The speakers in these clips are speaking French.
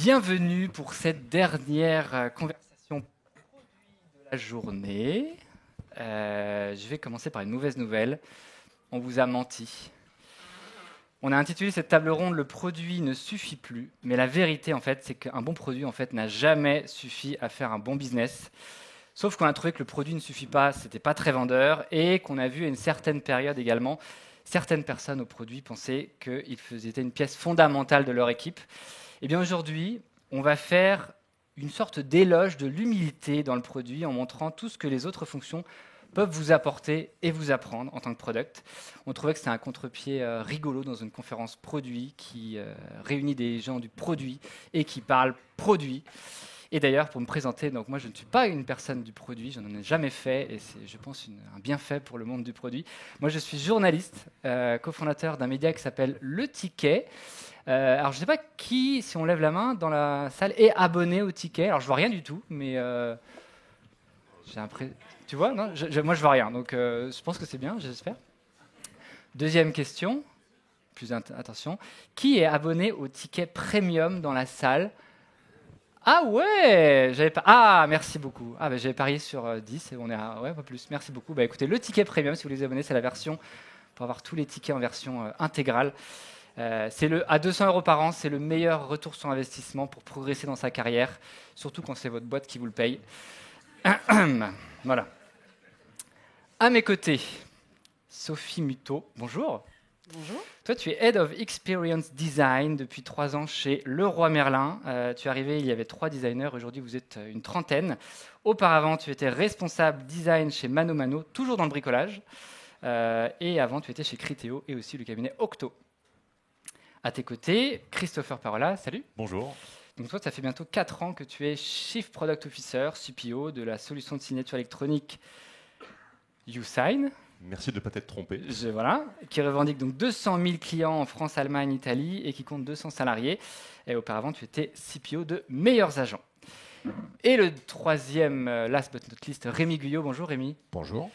Bienvenue pour cette dernière conversation produit de la journée. Je vais commencer par une mauvaise nouvelle. On vous a menti. On a intitulé cette table ronde « Le produit ne suffit plus ». Mais la vérité, en fait, c'est qu'un bon produit n'a jamais suffi à faire un bon business. Sauf qu'on a trouvé que le produit ne suffit pas, c'était pas très vendeur, et qu'on a vu à une certaine période également, certaines personnes au produit pensaient qu'ils étaient une pièce fondamentale de leur équipe. Eh bien aujourd'hui, on va faire une sorte d'éloge de l'humilité dans le produit en montrant tout ce que les autres fonctions peuvent vous apporter et vous apprendre en tant que product. On trouvait que c'était un contre-pied rigolo dans une conférence produit qui réunit des gens du produit et qui parlent produit. Et d'ailleurs, pour me présenter, donc moi je ne suis pas une personne du produit, je n'en ai jamais fait et c'est, je pense, un bienfait pour le monde du produit. Moi je suis journaliste, cofondateur d'un média qui s'appelle Le Ticket. Alors je ne sais pas qui, si on lève la main dans la salle, est abonné au Ticket. Alors je vois rien du tout, mais j'ai l'impression... Tu vois, non moi je vois rien, donc je pense que c'est bien, j'espère. Deuxième question, attention. Qui est abonné au Ticket Premium dans la salle ? Ah ouais, merci beaucoup. J'avais parié sur 10 et on est à pas plus. Merci beaucoup. Écoutez, le ticket premium, si vous voulez vous abonner, c'est la version pour avoir tous les tickets en version intégrale. C'est à 200 € par an, c'est le meilleur retour sur investissement pour progresser dans sa carrière, surtout quand c'est votre boîte qui vous le paye. Voilà. À mes côtés, Sophie Muto. Bonjour. Bonjour. Toi, tu es Head of Experience Design depuis 3 ans chez Leroy Merlin. Tu es arrivé, il y avait 3 designers. Aujourd'hui, vous êtes une trentaine. Auparavant, tu étais responsable design chez Mano Mano, toujours dans le bricolage. Et avant, tu étais chez Criteo et aussi le cabinet Octo. À tes côtés, Christopher Parola. Salut. Bonjour. Donc toi, ça fait bientôt 4 ans que tu es Chief Product Officer, CPO de la solution de signature électronique YouSign. Merci de ne pas t'être trompé. Voilà, qui revendique donc 200 000 clients en France, Allemagne, Italie et qui compte 200 salariés. Et auparavant, tu étais CPO de Meilleurs Agents. Et le troisième, last but not least, Rémi Guyot. Bonjour Rémi. Bonjour.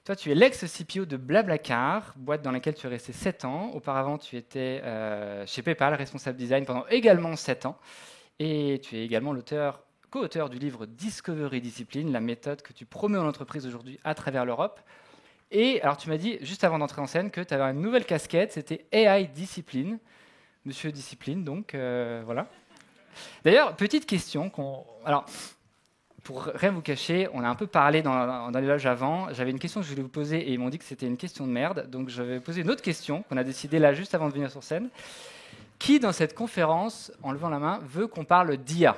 Toi, tu es l'ex-CPO de Blablacar, boîte dans laquelle tu es resté 7 ans. Auparavant, tu étais chez PayPal, responsable design pendant également 7 ans. Et tu es également co-auteur du livre Discovery Discipline, la méthode que tu promets en entreprise aujourd'hui à travers l'Europe. Et alors, tu m'as dit, juste avant d'entrer en scène, que tu avais une nouvelle casquette, c'était AI Discipline. Monsieur Discipline, donc, voilà. D'ailleurs, petite question. Alors, pour rien vous cacher, on a un peu parlé dans les loges avant. J'avais une question que je voulais vous poser et ils m'ont dit que c'était une question de merde. Donc, je vais poser une autre question qu'on a décidé là, juste avant de venir sur scène. Qui, dans cette conférence, en levant la main, veut qu'on parle d'IA ?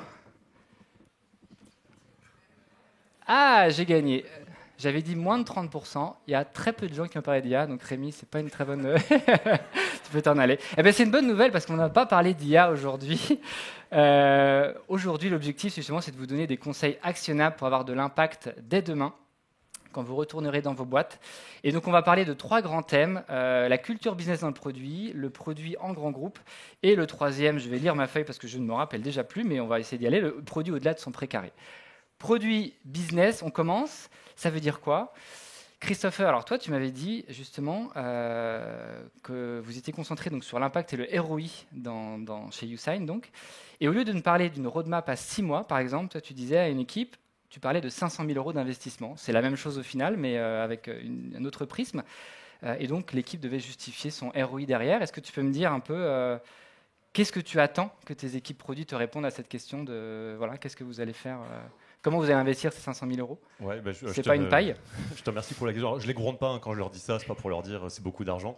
Ah, j'ai gagné. J'avais dit moins de 30%. Il y a très peu de gens qui ont parlé d'IA, donc Rémi, c'est pas une très bonne... tu peux t'en aller. Eh bien, c'est une bonne nouvelle parce qu'on n'a pas parlé d'IA aujourd'hui. Aujourd'hui, l'objectif, justement, c'est de vous donner des conseils actionnables pour avoir de l'impact dès demain, quand vous retournerez dans vos boîtes. Et donc, on va parler de 3 grands thèmes. La culture business dans le produit en grand groupe. Et le troisième, je vais lire ma feuille parce que je ne me rappelle déjà plus, mais on va essayer d'y aller, le produit au-delà de son précaré. Produit business, on commence. Ça veut dire quoi ? Christopher, alors toi, tu m'avais dit justement que vous étiez concentré donc, sur l'impact et le ROI chez YouSign. Donc. Et au lieu de nous parler d'une roadmap à 6 mois, par exemple, toi, tu disais à une équipe, tu parlais de 500 000 € d'investissement. C'est la même chose au final, mais avec un autre prisme. Et donc, l'équipe devait justifier son ROI derrière. Est-ce que tu peux me dire un peu qu'est-ce que tu attends que tes équipes produits te répondent à cette question de voilà, qu'est-ce que vous allez faire Comment vous allez investir ces 500 000 €? Ouais, c'est pas une paille. Je te remercie pour la question. Je les gronde pas quand je leur dis ça, c'est pas pour leur dire c'est beaucoup d'argent.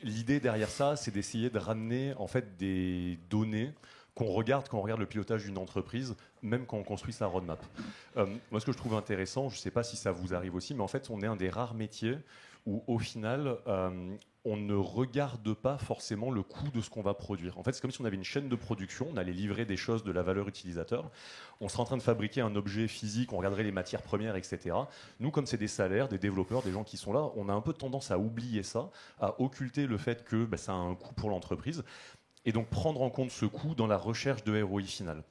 L'idée derrière ça, c'est d'essayer de ramener en fait des données qu'on regarde quand on regarde le pilotage d'une entreprise, même quand on construit sa roadmap. Moi, ce que je trouve intéressant, je ne sais pas si ça vous arrive aussi, mais en fait, on est un des rares métiers où, au final, on ne regarde pas forcément le coût de ce qu'on va produire. En fait, c'est comme si on avait une chaîne de production, on allait livrer des choses de la valeur utilisateur, on serait en train de fabriquer un objet physique, on regarderait les matières premières, etc. Nous, comme c'est des salaires, des développeurs, des gens qui sont là, on a un peu tendance à oublier ça, à occulter le fait que ça a un coût pour l'entreprise. et donc prendre en compte ce coût dans la recherche de ROI final.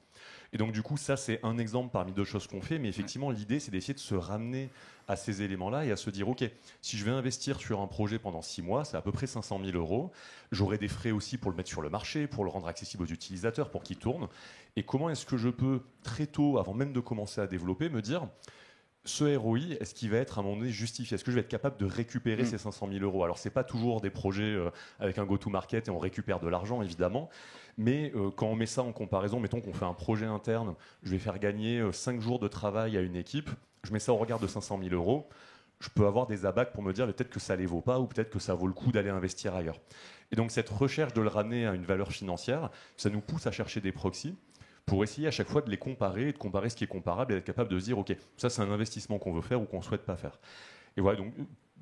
Et donc du coup, ça c'est un exemple parmi d'autres choses qu'on fait, mais effectivement l'idée c'est d'essayer de se ramener à ces éléments-là et à se dire ok, si je vais investir sur un projet pendant 6 mois, c'est à peu près 500 000 euros, j'aurai des frais aussi pour le mettre sur le marché, pour le rendre accessible aux utilisateurs, pour qu'il tourne, et comment est-ce que je peux très tôt, avant même de commencer à développer, me dire ce ROI, est-ce qu'il va être à un moment donné justifié? Est-ce que je vais être capable de récupérer ces 500 000 euros? Alors, ce n'est pas toujours des projets avec un go-to-market et on récupère de l'argent, évidemment. Mais quand on met ça en comparaison, mettons qu'on fait un projet interne, je vais faire gagner 5 jours de travail à une équipe, je mets ça au regard de 500 000 euros, je peux avoir des abacs pour me dire peut-être que ça ne les vaut pas ou peut-être que ça vaut le coup d'aller investir ailleurs. Et donc, cette recherche de le ramener à une valeur financière, ça nous pousse à chercher des proxys pour essayer à chaque fois de les comparer, et de comparer ce qui est comparable et d'être capable de se dire, ok, ça c'est un investissement qu'on veut faire ou qu'on ne souhaite pas faire. Et voilà, donc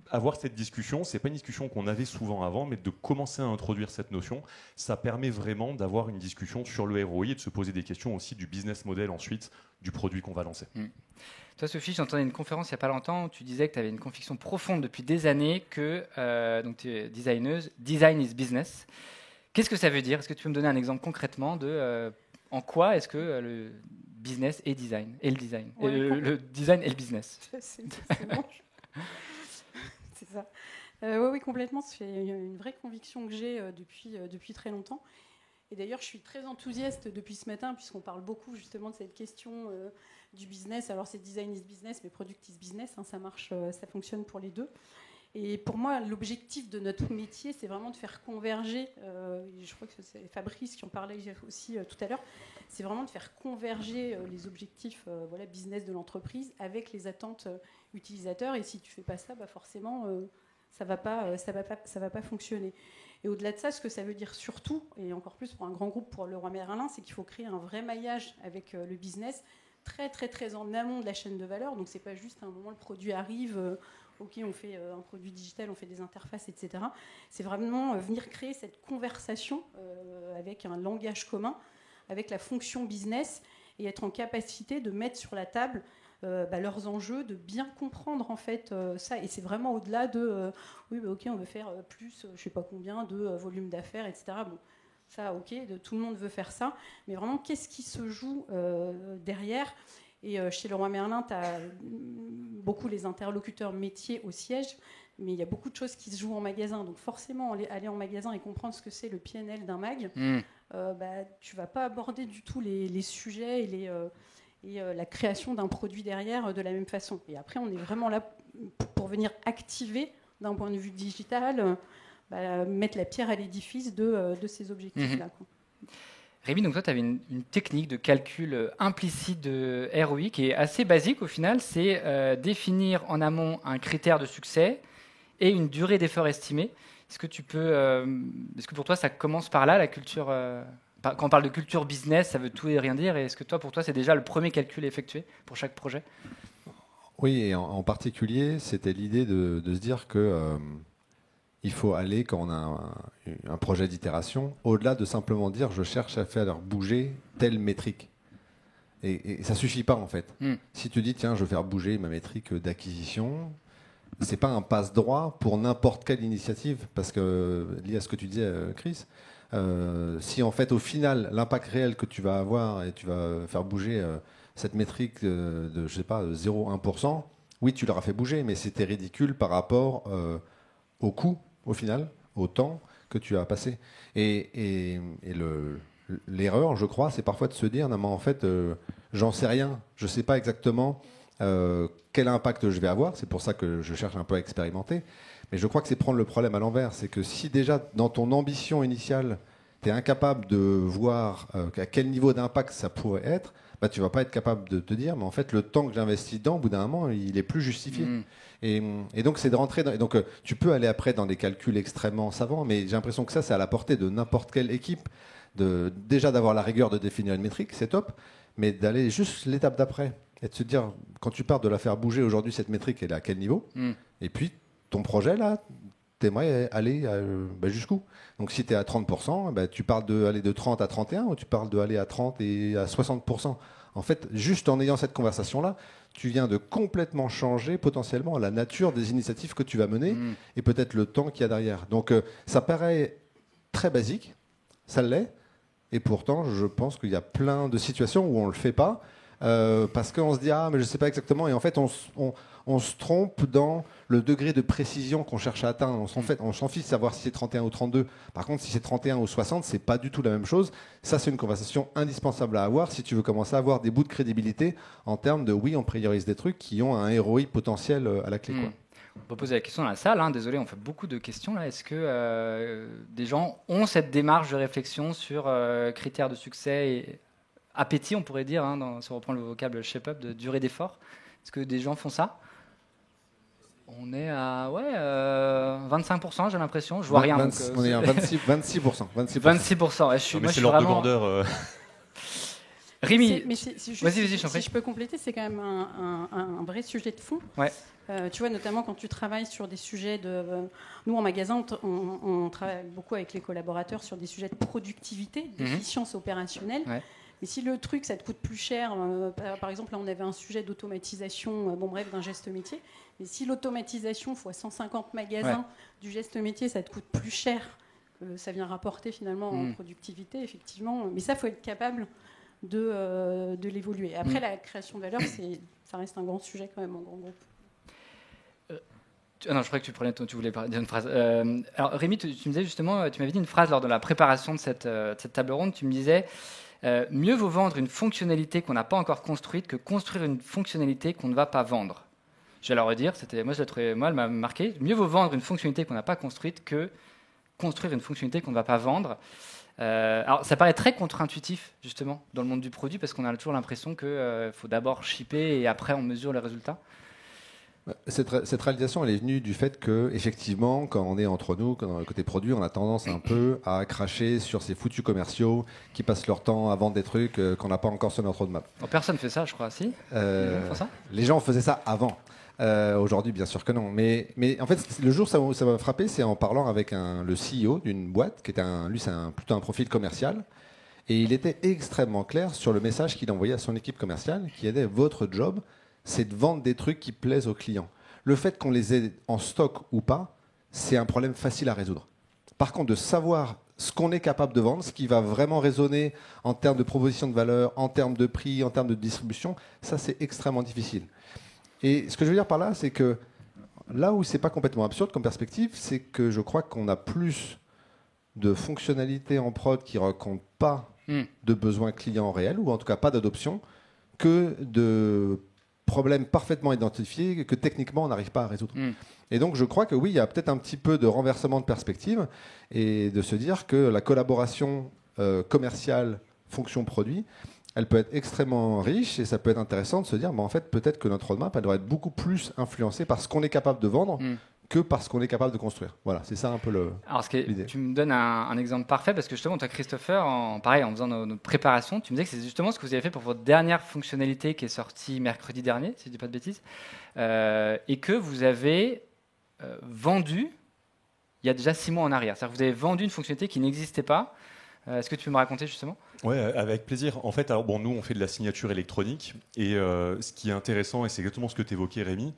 avoir cette discussion, c'est pas une discussion qu'on avait souvent avant, mais de commencer à introduire cette notion, ça permet vraiment d'avoir une discussion sur le ROI et de se poser des questions aussi du business model ensuite du produit qu'on va lancer. Toi, Sophie, j'entendais une conférence il n'y a pas longtemps où tu disais que tu avais une conviction profonde depuis des années que, donc tu es designeuse, design is business. Qu'est-ce que ça veut dire? Est-ce que tu peux me donner un exemple concrètement de en quoi est-ce que le business est design et le design le design et le business? C'est bon. C'est ça. Oui, complètement. C'est une vraie conviction que j'ai depuis très longtemps. Et d'ailleurs, je suis très enthousiaste depuis ce matin, puisqu'on parle beaucoup justement de cette question du business. Alors, c'est design is business, mais product is business. Ça marche, ça fonctionne pour les deux. Et pour moi, l'objectif de notre métier, c'est vraiment de faire converger, je crois que c'est Fabrice qui en parlait aussi tout à l'heure, c'est vraiment de faire converger les objectifs business de l'entreprise avec les attentes utilisateurs. Et si tu ne fais pas ça, forcément, ça va pas fonctionner. Et au-delà de ça, ce que ça veut dire surtout, et encore plus pour un grand groupe, pour Leroy Merlin, c'est qu'il faut créer un vrai maillage avec le business, très, très, très en amont de la chaîne de valeur. Donc, ce n'est pas juste à un moment, le produit arrive... OK, on fait un produit digital, on fait des interfaces, etc. C'est vraiment venir créer cette conversation avec un langage commun, avec la fonction business, et être en capacité de mettre sur la table leurs enjeux, de bien comprendre en fait ça. Et c'est vraiment au-delà de OK, on veut faire plus, je sais pas combien de volume d'affaires, etc. Bon, ça, OK, tout le monde veut faire ça, mais vraiment, qu'est-ce qui se joue derrière? Et chez Leroy Merlin, tu as beaucoup les interlocuteurs métiers au siège, mais il y a beaucoup de choses qui se jouent en magasin. Donc forcément, aller en magasin et comprendre ce que c'est le PNL d'un mag, tu ne vas pas aborder du tout les sujets et la création d'un produit derrière de la même façon. Et après, on est vraiment là pour venir activer, d'un point de vue digital, mettre la pierre à l'édifice de ces objectifs-là. Rémi, donc toi, tu avais une technique de calcul implicite de ROI qui est assez basique au final. C'est définir en amont un critère de succès et une durée d'effort estimée. Est-ce que pour toi, ça commence par là, la culture quand on parle de culture business, ça veut tout et rien dire. Et est-ce que pour toi, c'est déjà le premier calcul effectué pour chaque projet? Oui, et en particulier, c'était l'idée de se dire que... il faut aller, quand on a un projet d'itération, au-delà de simplement dire je cherche à faire bouger telle métrique. Et ça ne suffit pas en fait. Si tu dis tiens, je vais faire bouger ma métrique d'acquisition, ce n'est pas un passe-droit pour n'importe quelle initiative. Parce que, lié à ce que tu disais, Chris, si en fait au final, l'impact réel que tu vas avoir et tu vas faire bouger cette métrique de, je sais pas, 0,1%, oui, tu l'auras fait bouger, mais c'était ridicule par rapport au coût. Au final, au temps que tu as passé. Et l'erreur, je crois, c'est parfois de se dire, non mais en fait, j'en sais rien, je ne sais pas exactement quel impact je vais avoir, c'est pour ça que je cherche un peu à expérimenter, mais je crois que c'est prendre le problème à l'envers, c'est que si déjà, dans ton ambition initiale, tu es incapable de voir à quel niveau d'impact ça pourrait être, tu ne vas pas être capable de te dire, mais en fait, le temps que j'investis dedans, au bout d'un moment, il est plus justifié. Et donc, c'est de rentrer donc, tu peux aller après dans des calculs extrêmement savants, mais j'ai l'impression que ça, c'est à la portée de n'importe quelle équipe. Déjà d'avoir la rigueur de définir une métrique, c'est top, mais d'aller juste l'étape d'après et de se dire, quand tu pars de la faire bouger aujourd'hui, cette métrique, elle est à quel niveau? Et puis, ton projet, là, tu aimerais aller jusqu'où? Donc, si tu es à 30%, tu parles d'aller de 30 à 31 ou tu parles d'aller à 30 et à 60%. En fait, juste en ayant cette conversation-là, tu viens de complètement changer potentiellement la nature des initiatives que tu vas mener et peut-être le temps qu'il y a derrière. Donc, ça paraît très basique, ça l'est. Et pourtant, je pense qu'il y a plein de situations où on ne le fait pas parce qu'on se dit ah mais je ne sais pas exactement. Et en fait, on se trompe dans le degré de précision qu'on cherche à atteindre. On s'en fiche de savoir si c'est 31 ou 32. Par contre, si c'est 31 ou 60, c'est pas du tout la même chose. Ça, c'est une conversation indispensable à avoir si tu veux commencer à avoir des bouts de crédibilité en termes de oui, on priorise des trucs qui ont un ROI potentiel à la clé. Quoi. On peut poser la question dans la salle. Désolé, on fait beaucoup de questions là. Est-ce que des gens ont cette démarche de réflexion sur critères de succès et appétit, on pourrait dire, si on reprend le vocable shape-up, de durée d'effort? Est-ce que des gens font ça? On est à 25%, j'ai l'impression. Je vois rien. On est à 26%. 26%. C'est l'ordre de grandeur. Rémi, vas-y, si je peux compléter, c'est quand même un vrai sujet de fond. Ouais. Tu vois, notamment quand tu travailles sur des sujets de... nous, en magasin, on travaille beaucoup avec les collaborateurs sur des sujets de productivité, d'efficience opérationnelle. Ouais. Mais si le truc, ça te coûte plus cher, par exemple, là, on avait un sujet d'automatisation, d'un geste métier, mais si l'automatisation fois 150 magasins du geste métier, ça te coûte plus cher que ça vient rapporter finalement en productivité, effectivement. Mais ça, il faut être capable de l'évoluer. Après, la création de valeur, ça reste un grand sujet quand même en grand groupe. Non, je croyais que tu voulais dire une phrase. Alors, Rémi, tu me disais justement, tu m'avais dit une phrase lors de la préparation de cette table ronde. Tu me disais mieux vaut vendre une fonctionnalité qu'on n'a pas encore construite que construire une fonctionnalité qu'on ne va pas vendre. Je vais la redire. Moi, elle m'a marqué. Mieux vaut vendre une fonctionnalité qu'on n'a pas construite que construire une fonctionnalité qu'on ne va pas vendre. Alors, ça paraît très contre-intuitif, justement, dans le monde du produit, parce qu'on a toujours l'impression qu'il faut d'abord shipper et après on mesure les résultats. Cette réalisation, elle est venue du fait que, effectivement, quand on est entre nous, dans le côté produit, on a tendance un peu à cracher sur ces foutus commerciaux qui passent leur temps à vendre des trucs qu'on n'a pas encore sur notre roadmap. Personne ne fait ça, je crois, si les gens faisaient ça avant. Aujourd'hui, bien sûr que non. Mais en fait, le jour où ça m'a frappé, c'est en parlant avec le CEO d'une boîte, qui était plutôt un profil commercial. Et il était extrêmement clair sur le message qu'il envoyait à son équipe commerciale, qui était votre job, c'est de vendre des trucs qui plaisent aux clients. Le fait qu'on les ait en stock ou pas, c'est un problème facile à résoudre. Par contre, de savoir ce qu'on est capable de vendre, ce qui va vraiment résonner en termes de proposition de valeur, en termes de prix, en termes de distribution, ça, c'est extrêmement difficile. Et ce que je veux dire par là, c'est que là où c'est pas complètement absurde comme perspective, c'est que je crois qu'on a plus de fonctionnalités en prod qui ne racontent pas de besoins clients réels, ou en tout cas pas d'adoption, que de problèmes parfaitement identifiés que techniquement on n'arrive pas à résoudre. Et donc je crois que oui, il y a peut-être un petit peu de renversement de perspective et de se dire que la collaboration commerciale fonction-produit, elle peut être extrêmement riche et ça peut être intéressant de se dire en fait peut-être que notre roadmap elle devrait être beaucoup plus influencée par ce qu'on est capable de vendre que par ce qu'on est capable de construire. Voilà, c'est ça un peu l'idée. Tu me donnes un exemple parfait parce que justement, toi, Christopher, en faisant notre préparation, tu me disais que c'est justement ce que vous avez fait pour votre dernière fonctionnalité qui est sortie mercredi dernier, si je ne dis pas de bêtises, et que vous avez vendu il y a déjà 6 mois en arrière. C'est-à-dire que vous avez vendu une fonctionnalité qui n'existait pas. Est-ce que tu peux me raconter justement ? Oui, avec plaisir. En fait, nous, on fait de la signature électronique et ce qui est intéressant, et c'est exactement ce que tu évoquais, Rémi,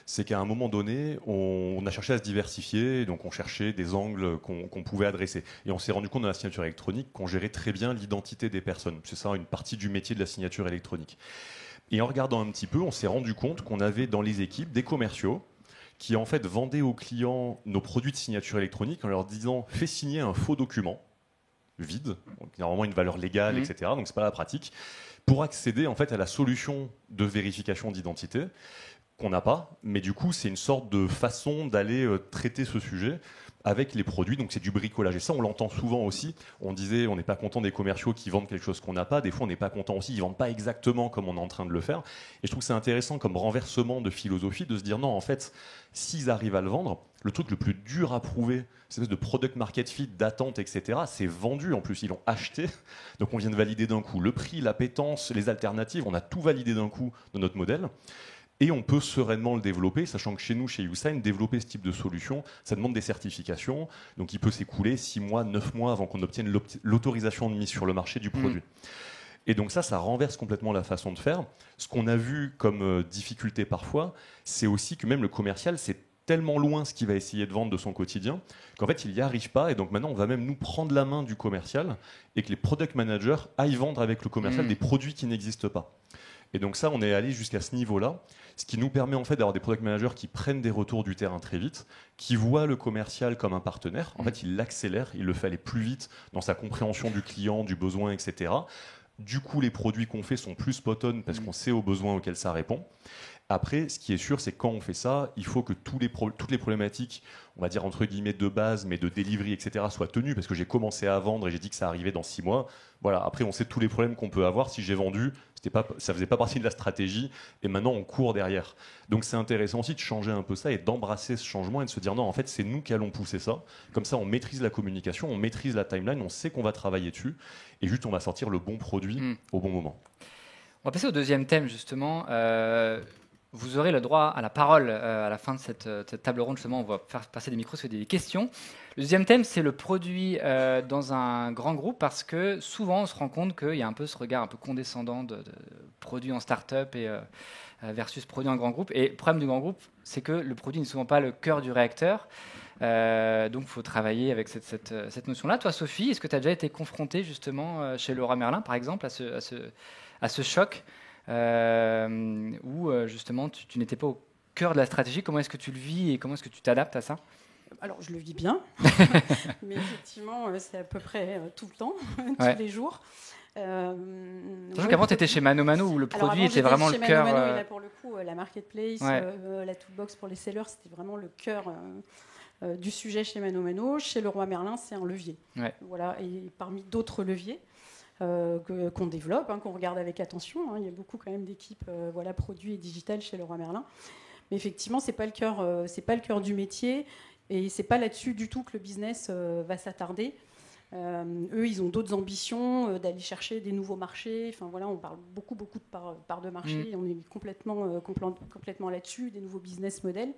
c'est qu'à un moment donné, on a cherché à se diversifier, donc on cherchait des angles qu'on pouvait adresser. Et on s'est rendu compte dans la signature électronique qu'on gérait très bien l'identité des personnes. C'est ça une partie du métier de la signature électronique. Et en regardant un petit peu, on s'est rendu compte qu'on avait dans les équipes des commerciaux qui en fait vendaient aux clients nos produits de signature électronique en leur disant « fais signer un faux document ». Vide, donc normalement une valeur légale, etc. Donc c'est pas la pratique. Pour accéder en fait à la solution de vérification d'identité qu'on n'a pas, mais du coup c'est une sorte de façon d'aller traiter ce sujet avec les produits. Donc c'est du bricolage et ça on l'entend souvent aussi. On disait on n'est pas content des commerciaux qui vendent quelque chose qu'on n'a pas. Des fois on n'est pas content aussi, ils vendent pas exactement comme on est en train de le faire. Et je trouve que c'est intéressant comme renversement de philosophie de se dire non en fait s'ils arrivent à le vendre, le truc le plus dur à prouver, cette espèce de product market fit, d'attente, etc., c'est vendu en plus, ils l'ont acheté. Donc on vient de valider d'un coup le prix, l'appétence, les alternatives, on a tout validé d'un coup dans notre modèle. Et on peut sereinement le développer, sachant que chez nous, chez YouSign, développer ce type de solution, ça demande des certifications. Donc il peut s'écouler 6 mois, 9 mois avant qu'on obtienne l'autorisation de mise sur le marché du produit. Et donc ça renverse complètement la façon de faire. Ce qu'on a vu comme difficulté parfois, c'est aussi que même le commercial, c'est tellement loin ce qu'il va essayer de vendre de son quotidien qu'en fait il n'y arrive pas, et donc maintenant on va même nous prendre la main du commercial et que les product managers aillent vendre avec le commercial des produits qui n'existent pas. Et donc ça, on est allé jusqu'à ce niveau-là, ce qui nous permet en fait d'avoir des product managers qui prennent des retours du terrain très vite, qui voient le commercial comme un partenaire. En fait, il l'accélère, il le fait aller plus vite dans sa compréhension du client, du besoin, etc. Du coup, les produits qu'on fait sont plus spot-on parce qu'on sait aux besoins auxquels ça répond. Après, ce qui est sûr, c'est que quand on fait ça, il faut que toutes les problématiques, on va dire entre guillemets de base, mais de delivery, etc., soient tenues, parce que j'ai commencé à vendre et j'ai dit que ça arrivait dans 6 mois. Voilà. Après, on sait tous les problèmes qu'on peut avoir. Si j'ai vendu, ça faisait pas partie de la stratégie, et maintenant on court derrière. Donc c'est intéressant aussi de changer un peu ça et d'embrasser ce changement et de se dire non, en fait, c'est nous qui allons pousser ça. Comme ça, on maîtrise la communication, on maîtrise la timeline, on sait qu'on va travailler dessus, et juste on va sortir le bon produit au bon moment. On va passer au deuxième thème, justement. Vous aurez le droit à la parole à la fin de cette table ronde. Justement, on va faire passer des micros sur des questions. Le deuxième thème, c'est le produit dans un grand groupe, parce que souvent, on se rend compte qu'il y a un peu ce regard un peu condescendant de produit en start-up et versus produit en grand groupe. Et le problème du grand groupe, c'est que le produit n'est souvent pas le cœur du réacteur. Donc, il faut travailler avec cette notion-là. Toi, Sophie, est-ce que tu as déjà été confrontée justement chez Leroy Merlin, par exemple, à ce choc où justement tu n'étais pas au cœur de la stratégie? Comment est-ce que tu le vis et comment est-ce que tu t'adaptes à ça? Alors, je le vis bien, mais effectivement, c'est à peu près tout le temps, tous les jours. Sachant qu'avant, tu étais chez Mano Mano, où le produit était vraiment le cœur. Mano Mano, et là, pour le coup, la marketplace, la toolbox pour les sellers, c'était vraiment le cœur du sujet chez Mano Mano. Chez Leroy Merlin, c'est un levier. Voilà, et parmi d'autres leviers qu'on développe, qu'on regarde avec attention. Il y a beaucoup quand même d'équipes produits et digital chez Leroy Merlin. Mais effectivement, c'est pas le cœur du métier, et c'est pas là-dessus du tout que le business va s'attarder. Eux, ils ont d'autres ambitions, d'aller chercher des nouveaux marchés. Enfin voilà, on parle beaucoup de parts de marché. Et on est complètement là-dessus, des nouveaux business models.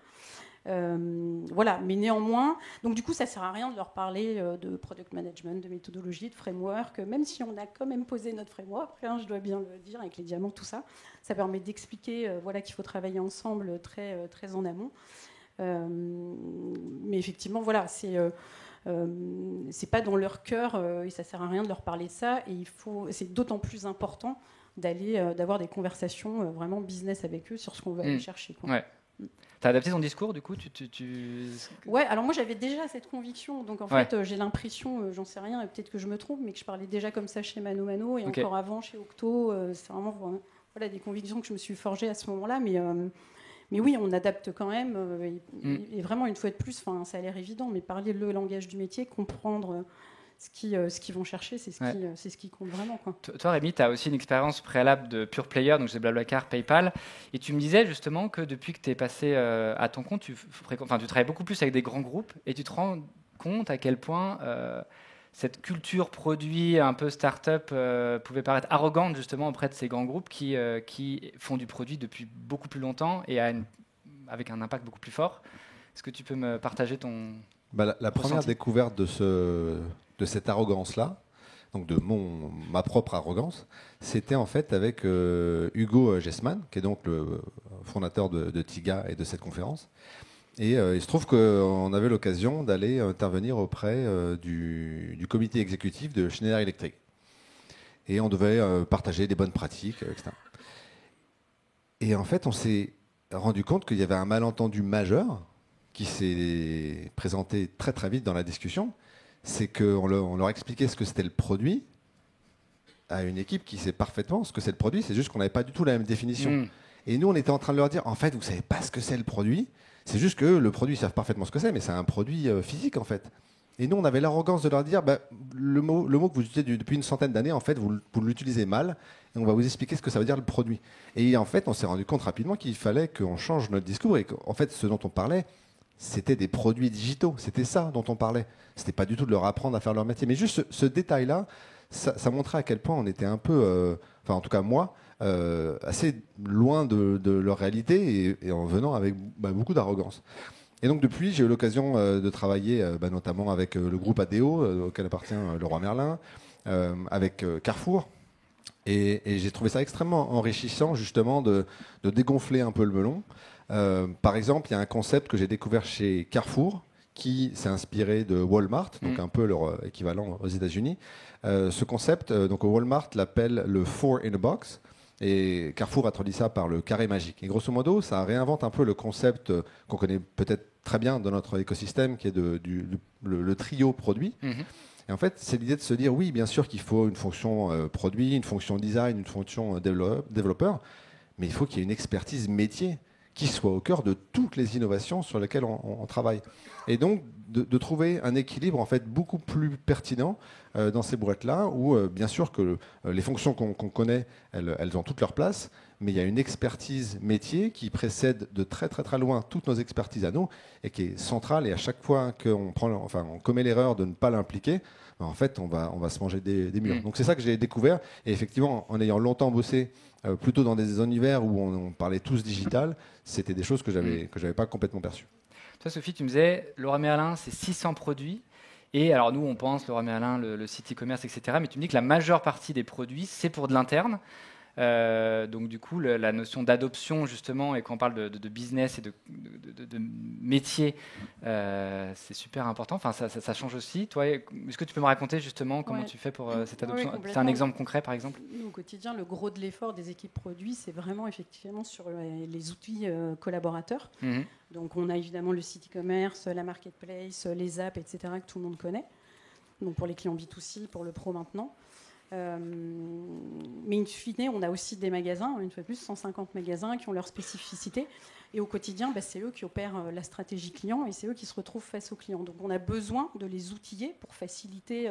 Voilà, mais néanmoins, donc du coup, ça sert à rien de leur parler de product management, de méthodologie, de framework, même si on a quand même posé notre framework, je dois bien le dire, avec les diamants, tout ça. Ça permet d'expliquer qu'il faut travailler ensemble très, très en amont. Mais effectivement, voilà, c'est pas dans leur cœur et ça sert à rien de leur parler de ça. Et c'est d'autant plus important d'avoir des conversations vraiment business avec eux sur ce qu'on veut aller chercher, quoi. Ouais. T'as adapté ton discours, du coup Ouais, alors moi j'avais déjà cette conviction, donc en fait j'ai l'impression, j'en sais rien, et peut-être que je me trompe, mais que je parlais déjà comme ça chez Mano Mano et encore avant chez Octo. C'est vraiment des convictions que je me suis forgées à ce moment-là, mais oui, on adapte quand même, et vraiment une fois de plus, ça a l'air évident, mais parler le langage du métier, comprendre ce qu'ils vont chercher, c'est ce qui compte vraiment, quoi. Toi, Rémi, tu as aussi une expérience préalable de pure player, donc c'est Blablacar, PayPal, et tu me disais justement que depuis que tu es passé à ton compte, tu travailles beaucoup plus avec des grands groupes, et tu te rends compte à quel point cette culture produit un peu start-up pouvait paraître arrogante justement auprès de ces grands groupes qui font du produit depuis beaucoup plus longtemps et avec un impact beaucoup plus fort. Est-ce que tu peux me partager ton... La première découverte de cette arrogance-là, donc de ma propre arrogance, c'était en fait avec Hugo Gessman, qui est donc le fondateur de TIGA et de cette conférence. Et il se trouve qu'on avait l'occasion d'aller intervenir auprès du comité exécutif de Schneider Electric. Et on devait partager des bonnes pratiques, etc. Et en fait, on s'est rendu compte qu'il y avait un malentendu majeur qui s'est présenté très très vite dans la discussion. C'est qu'on leur expliquait ce que c'était le produit à une équipe qui sait parfaitement ce que c'est le produit. C'est juste qu'on n'avait pas du tout la même définition. Et nous, on était en train de leur dire, en fait, vous ne savez pas ce que c'est le produit. C'est juste que le produit, ils savent parfaitement ce que c'est, mais c'est un produit physique, en fait. Et nous, on avait l'arrogance de leur dire, le mot que vous utilisez depuis une centaine d'années, en fait, vous l'utilisez mal, et on va vous expliquer ce que ça veut dire le produit. Et en fait, on s'est rendu compte rapidement qu'il fallait qu'on change notre discours, et qu'en fait, ce dont on parlait, c'était des produits digitaux. C'était ça dont on parlait. C'était pas du tout de leur apprendre à faire leur métier. Mais juste ce détail-là, ça montrait à quel point on était un peu, en tout cas moi, assez loin de leur réalité et en venant avec beaucoup d'arrogance. Et donc depuis, j'ai eu l'occasion de travailler notamment avec le groupe ADO, auquel appartient Leroy Merlin, avec Carrefour, Et j'ai trouvé ça extrêmement enrichissant, justement, de dégonfler un peu le melon. Par exemple, il y a un concept que j'ai découvert chez Carrefour, qui s'est inspiré de Walmart, donc un peu leur équivalent aux États-Unis. Ce concept, donc Walmart l'appelle le 4 in a box, et Carrefour a traduit ça par le carré magique. Et grosso modo, ça réinvente un peu le concept qu'on connaît peut-être très bien dans notre écosystème, qui est le trio produit. Et en fait, c'est l'idée de se dire, oui, bien sûr qu'il faut une fonction produit, une fonction design, une fonction développeur, mais il faut qu'il y ait une expertise métier qui soit au cœur de toutes les innovations sur lesquelles on travaille. Et donc, de trouver un équilibre en fait beaucoup plus pertinent dans ces boîtes-là, où bien sûr que les fonctions qu'on connaît, elles ont toute leur place, mais il y a une expertise métier qui précède de très très très loin toutes nos expertises à nous, et qui est centrale, et à chaque fois on commet l'erreur de ne pas l'impliquer, en fait on va se manger des murs. Donc c'est ça que j'ai découvert, et effectivement en ayant longtemps bossé plutôt dans des univers où on parlait tous digital, c'était des choses que j'avais pas complètement perçues. Toi, Sophie, tu me disais, Leroy Merlin, c'est 600 produits. Et alors, nous, on pense Leroy Merlin, le site e-commerce, etc. Mais tu me dis que la majeure partie des produits, c'est pour de l'interne. Donc, du coup, la notion d'adoption, justement, et quand on parle de business et de métier, c'est super important. Enfin, ça change aussi. Toi, est-ce que tu peux me raconter, justement, comment tu fais pour cette adoption? C'est un exemple concret, par exemple? Nous, au quotidien, le gros de l'effort des équipes produits, c'est vraiment, effectivement, sur les outils collaborateurs. Donc, on a évidemment le site e-commerce, la marketplace, les apps, etc., que tout le monde connaît. Donc, pour les clients B2C, pour le pro maintenant. Mais in fine, on a aussi des magasins, une fois de plus, 150 magasins qui ont leurs spécificités. Et au quotidien, c'est eux qui opèrent la stratégie client et c'est eux qui se retrouvent face aux clients. Donc on a besoin de les outiller pour faciliter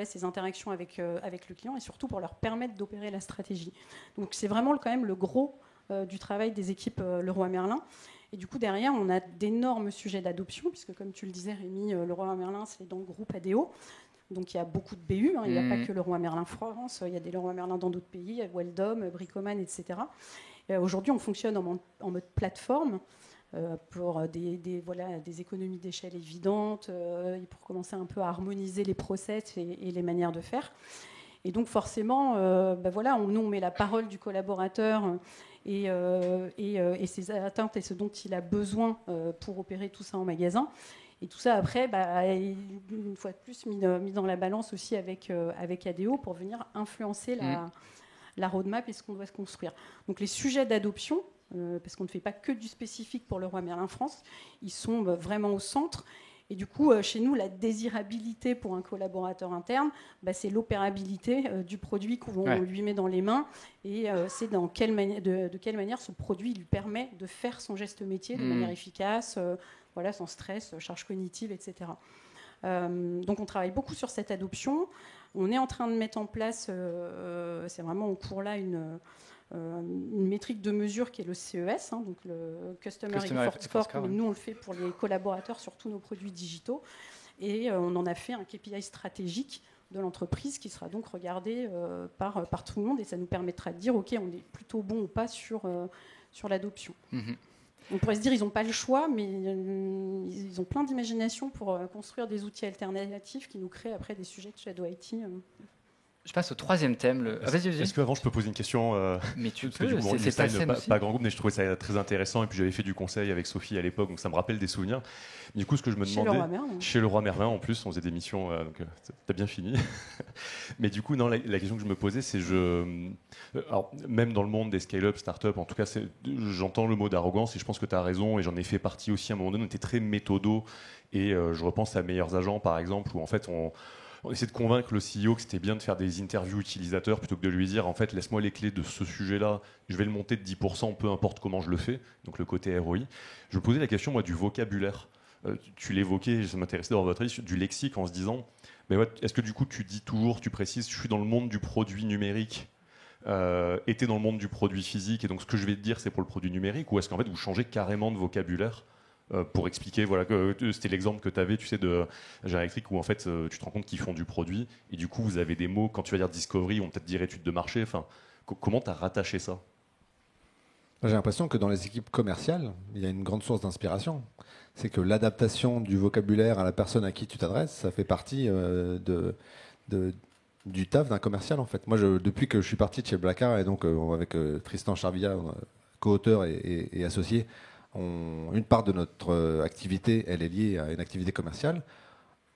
ces interactions avec le client et surtout pour leur permettre d'opérer la stratégie. Donc c'est vraiment quand même le gros du travail des équipes Leroy Merlin. Et du coup, derrière, on a d'énormes sujets d'adoption, puisque comme tu le disais, Rémi, Leroy Merlin, c'est dans le groupe ADO. Donc il y a beaucoup de BU, il n'y a pas que Leroy Merlin France, il y a des Leroy Merlin dans d'autres pays, Weldom, Bricoman, etc. Aujourd'hui, on fonctionne en mode plateforme pour des économies d'échelle évidentes, et pour commencer un peu à harmoniser les process et les manières de faire. Et donc forcément, nous on met la parole du collaborateur et ses attentes et ce dont il a besoin pour opérer tout ça en magasin. Et tout ça, après, une fois de plus, mis dans la balance aussi avec ADO pour venir influencer la roadmap et ce qu'on doit se construire. Donc les sujets d'adoption, parce qu'on ne fait pas que du spécifique pour Leroy Merlin France, ils sont vraiment au centre. Et du coup, chez nous, la désirabilité pour un collaborateur interne, c'est l'opérabilité du produit qu'on lui met dans les mains. Et c'est de quelle manière ce produit lui permet de faire son geste métier de manière efficace, sans stress, charge cognitive, etc. Donc on travaille beaucoup sur cette adoption. On est en train de mettre en place, c'est vraiment en cours là, une métrique de mesure qui est le CES, donc le Customer Effort Score, comme nous on le fait pour les collaborateurs sur tous nos produits digitaux. Et on en a fait un KPI stratégique de l'entreprise qui sera donc regardé par tout le monde et ça nous permettra de dire ok, on est plutôt bon ou pas sur l'adoption. On pourrait se dire ils n'ont pas le choix, mais ils ont plein d'imagination pour construire des outils alternatifs qui nous créent après des sujets de shadow IT. Je passe au troisième thème. Vas-y. Est-ce qu'avant je peux poser une question Mais tu peux, c'est pas grand groupe, mais je trouvais ça très intéressant. Et puis j'avais fait du conseil avec Sophie à l'époque, donc ça me rappelle des souvenirs. Du coup, ce que je me demandais. Chez Leroy Merlin, en plus, on faisait des missions, donc t'as bien fini. Mais du coup, la question que je me posais, c'est alors, même dans le monde des scale-up, start-up, en tout cas, j'entends le mot d'arrogance et je pense que tu as raison. Et j'en ai fait partie aussi à un moment donné. On était très méthodo. Et je repense à Meilleurs Agents, par exemple, où en fait, on essaie de convaincre le CEO que c'était bien de faire des interviews utilisateurs plutôt que de lui dire en fait laisse-moi les clés de ce sujet-là, je vais le monter de 10%, peu importe comment je le fais, donc le côté ROI. Je me posais la question moi du vocabulaire. Tu l'évoquais, ça m'intéressait dans votre liste, du lexique en se disant est-ce que du coup tu dis toujours, tu précises je suis dans le monde du produit numérique et t'es dans le monde du produit physique et donc ce que je vais te dire c'est pour le produit numérique ou est-ce qu'en fait vous changez carrément de vocabulaire pour expliquer, que c'était l'exemple que tu avais, tu sais, de Géant Électrique où en fait tu te rends compte qu'ils font du produit et du coup vous avez des mots, quand tu vas dire discovery, on peut-être dire étude de marché, enfin, comment tu as rattaché ça? J'ai l'impression que dans les équipes commerciales, il y a une grande source d'inspiration. C'est que l'adaptation du vocabulaire à la personne à qui tu t'adresses, ça fait partie du taf d'un commercial en fait. Moi, depuis que je suis parti de chez Blacard et donc avec Tristan Charvilla, co-auteur et associé, une part de notre activité, elle est liée à une activité commerciale.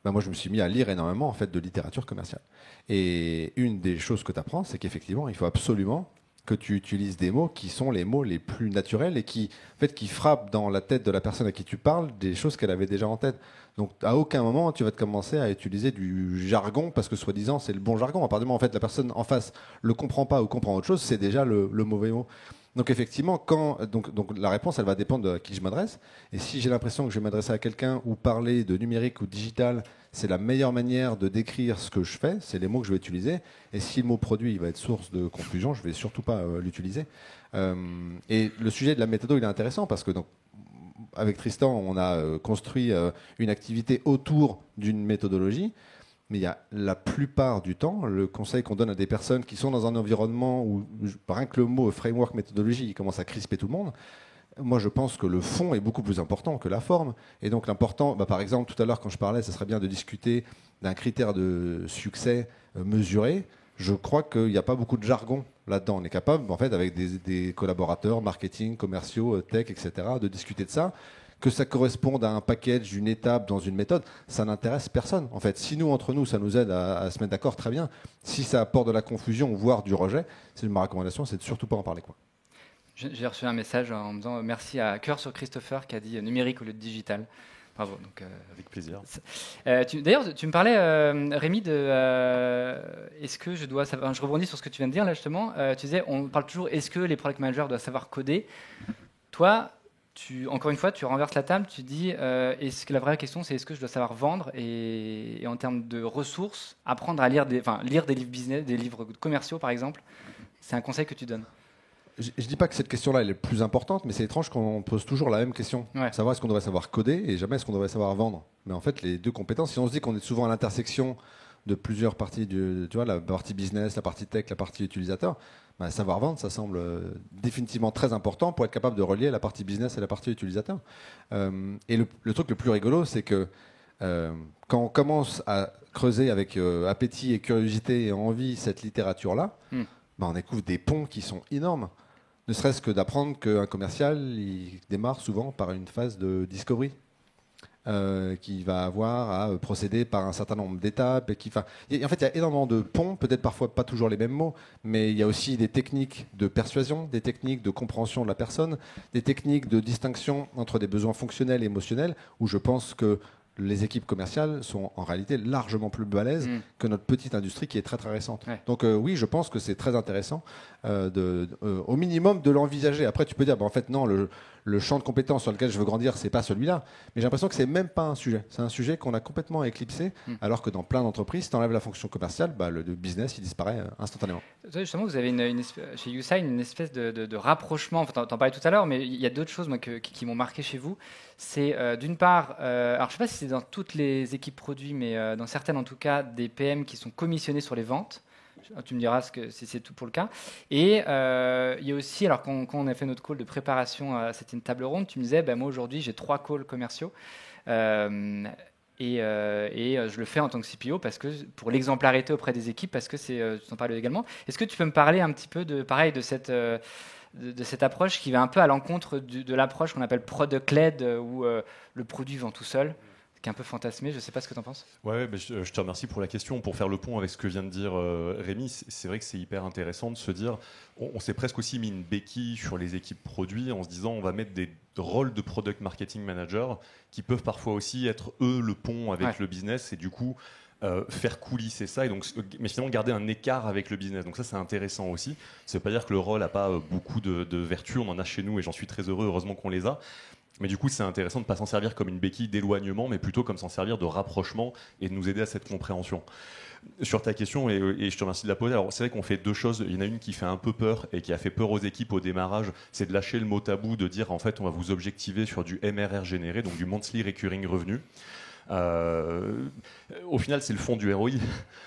Ben moi, je me suis mis à lire énormément en fait de littérature commerciale. Et une des choses que tu apprends, c'est qu'effectivement, il faut absolument que tu utilises des mots qui sont les mots les plus naturels et qui, en fait, qui frappent dans la tête de la personne à qui tu parles des choses qu'elle avait déjà en tête. Donc, à aucun moment, tu vas te commencer à utiliser du jargon parce que, soi-disant, c'est le bon jargon. À partir du moment où en fait, la personne en face le comprend pas ou comprend autre chose, c'est déjà le mauvais mot. Donc effectivement, donc la réponse, elle va dépendre de à qui je m'adresse. Et si j'ai l'impression que je vais m'adresser à quelqu'un ou parler de numérique ou digital, c'est la meilleure manière de décrire ce que je fais, c'est les mots que je vais utiliser. Et si le mot produit il va être source de confusion, je vais surtout pas l'utiliser. Et le sujet de la méthode, il est intéressant parce que donc, avec Tristan, on a construit une activité autour d'une méthodologie. Mais il y a la plupart du temps, le conseil qu'on donne à des personnes qui sont dans un environnement où rien que le mot framework méthodologie, il commence à crisper tout le monde. Moi, je pense que le fond est beaucoup plus important que la forme. Et donc, l'important, par exemple, tout à l'heure, quand je parlais, ce serait bien de discuter d'un critère de succès mesuré. Je crois qu'il n'y a pas beaucoup de jargon là-dedans. On est capable, en fait, avec des collaborateurs, marketing, commerciaux, tech, etc., de discuter de ça. Que ça corresponde à un package, une étape dans une méthode, ça n'intéresse personne. En fait, si nous, entre nous, ça nous aide à se mettre d'accord, très bien. Si ça apporte de la confusion, voire du rejet, ma recommandation, c'est de surtout pas en parler, quoi. J'ai reçu un message en me disant merci à Cœur sur Christopher qui a dit numérique au lieu de digital. Bravo. Donc, avec plaisir. D'ailleurs, tu me parlais, Rémi, est-ce que je dois savoir. Je rebondis sur ce que tu viens de dire là justement. Tu disais, on parle toujours, est-ce que les product managers doivent savoir coder? Toi, encore une fois, tu renverses la table, tu dis, est-ce que la vraie question, c'est est-ce que je dois savoir vendre et en termes de ressources, apprendre à lire des livres business, des livres commerciaux, par exemple. C'est un conseil que tu donnes. Je ne dis pas que cette question-là elle est plus importante, mais c'est étrange qu'on pose toujours la même question. Ouais. Savoir est-ce qu'on devrait savoir coder et jamais est-ce qu'on devrait savoir vendre. Mais en fait, les deux compétences, si on se dit qu'on est souvent à l'intersection de plusieurs parties, tu vois, la partie business, la partie tech, la partie utilisateur, savoir vendre, ça semble définitivement très important pour être capable de relier la partie business et la partie utilisateur. Et le truc le plus rigolo, c'est que quand on commence à creuser avec appétit et curiosité et envie cette littérature-là, on découvre des ponts qui sont énormes. Ne serait-ce que d'apprendre qu'un commercial, il démarre souvent par une phase de discovery. Qui va avoir à procéder par un certain nombre d'étapes. En fait, il y a énormément de ponts, peut-être parfois pas toujours les mêmes mots, mais il y a aussi des techniques de persuasion, des techniques de compréhension de la personne, des techniques de distinction entre des besoins fonctionnels et émotionnels, où je pense que les équipes commerciales sont en réalité largement plus balèzes que notre petite industrie qui est très très récente. Ouais. Donc oui, je pense que c'est très intéressant au minimum de l'envisager. Après, tu peux dire, en fait non, le champ de compétences sur lequel je veux grandir, c'est pas celui-là. Mais j'ai l'impression que c'est même pas un sujet. C'est un sujet qu'on a complètement éclipsé, alors que dans plein d'entreprises, si tu enlèves la fonction commerciale, le business, il disparaît instantanément. Justement, vous avez chez YouSign une espèce de rapprochement. Enfin, t'en parlais tout à l'heure, mais il y a d'autres choses moi, qui m'ont marqué chez vous. C'est d'une part, alors je sais pas si c'est dans toutes les équipes produits, mais dans certaines en tout cas, des PM qui sont commissionnés sur les ventes. Tu me diras si c'est tout pour le cas. Et il y a aussi, alors quand on a fait notre call de préparation, c'était une table ronde, tu me disais, moi aujourd'hui j'ai 3 calls commerciaux et je le fais en tant que CPO parce que pour l'exemplarité auprès des équipes, parce que tu en parlais également. Est-ce que tu peux me parler un petit peu de cette approche qui va un peu à l'encontre de l'approche qu'on appelle product-led où le produit vend tout seul, qui est un peu fantasmé, je ne sais pas ce que tu en penses. Ouais, je te remercie pour la question. Pour faire le pont avec ce que vient de dire Rémi, c'est vrai que c'est hyper intéressant de se dire, on s'est presque aussi mis une béquille sur les équipes produits en se disant on va mettre des rôles de product marketing manager qui peuvent parfois aussi être eux le pont avec le business et du coup faire coulisser ça mais finalement garder un écart avec le business. Donc ça c'est intéressant aussi. Ça ne veut pas dire que le rôle n'a pas beaucoup de vertus, on en a chez nous et j'en suis très heureux, heureusement qu'on les a. Mais du coup, c'est intéressant de ne pas s'en servir comme une béquille d'éloignement, mais plutôt comme s'en servir de rapprochement et de nous aider à cette compréhension. Sur ta question, et je te remercie de la poser, alors c'est vrai qu'on fait deux choses. Il y en a une qui fait un peu peur et qui a fait peur aux équipes au démarrage, c'est de lâcher le mot tabou, de dire en fait on va vous objectiver sur du MRR généré, donc du Monthly Recurring Revenue. Au final, c'est le fond du ROI.